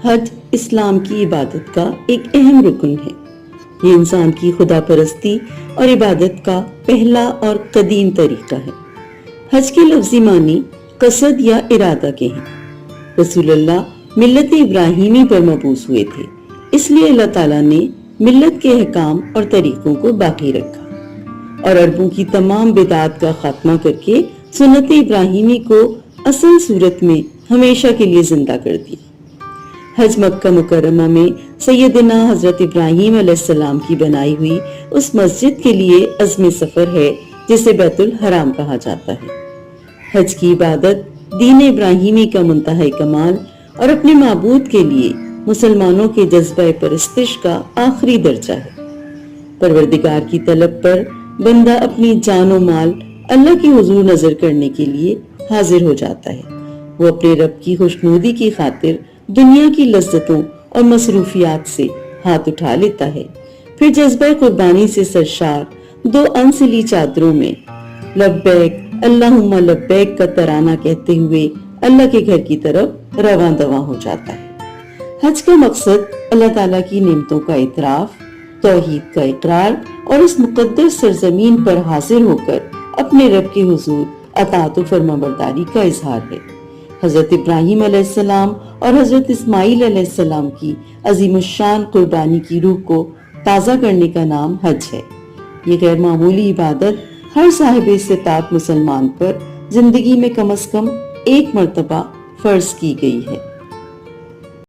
حج اسلام کی عبادت کا ایک اہم رکن ہے۔ یہ انسان کی خدا پرستی اور عبادت کا پہلا اور قدیم طریقہ ہے۔ حج کے لفظی معنی قصد یا ارادہ کے ہیں۔ رسول اللہ ملت ابراہیمی پر مبعوث ہوئے تھے، اس لیے اللہ تعالیٰ نے ملت کے احکام اور طریقوں کو باقی رکھا اور عربوں کی تمام بدعات کا خاتمہ کر کے سنت ابراہیمی کو اصل صورت میں ہمیشہ کے لیے زندہ کر دیا۔ حج مکہ مکرمہ میں سیدنا حضرت ابراہیم علیہ السلام کی بنائی ہوئی اس مسجد کے لیے عزم سفر ہے جسے بیت الحرام کہا جاتا ہے۔ حج کی عبادت دین ابراہیمی کا منتہائی کمال اور اپنے معبود کے لیے مسلمانوں کے جذبہ پرستش کا آخری درجہ ہے۔ پروردگار کی طلب پر بندہ اپنی جان و مال اللہ کی حضور نظر کرنے کے لیے حاضر ہو جاتا ہے۔ وہ اپنے رب کی خوشنودی کی خاطر دنیا کی لذتوں اور مصروفیات سے ہاتھ اٹھا لیتا ہے، پھر جذبہ قربانی سے سرشار دو انسلی چادروں میں لبیک اللہم لبیک کا ترانہ کہتے ہوئے اللہ کے گھر کی طرف رواں دواں ہو جاتا ہے۔ حج کا مقصد اللہ تعالیٰ کی نعمتوں کا اعتراف، توحید کا اقرار اور اس مقدس سرزمین پر حاضر ہو کر اپنے رب کے حضور اطاعت و فرمانبرداری کا اظہار ہے۔ حضرت ابراہیم علیہ السلام اور حضرت اسماعیل علیہ السلام کی عظیم الشان قربانی کی روح کو تازہ کرنے کا نام حج ہے۔ یہ غیر معمولی عبادت ہر صاحب استطاعت مسلمان پر زندگی میں کم از کم ایک مرتبہ فرض کی گئی ہے۔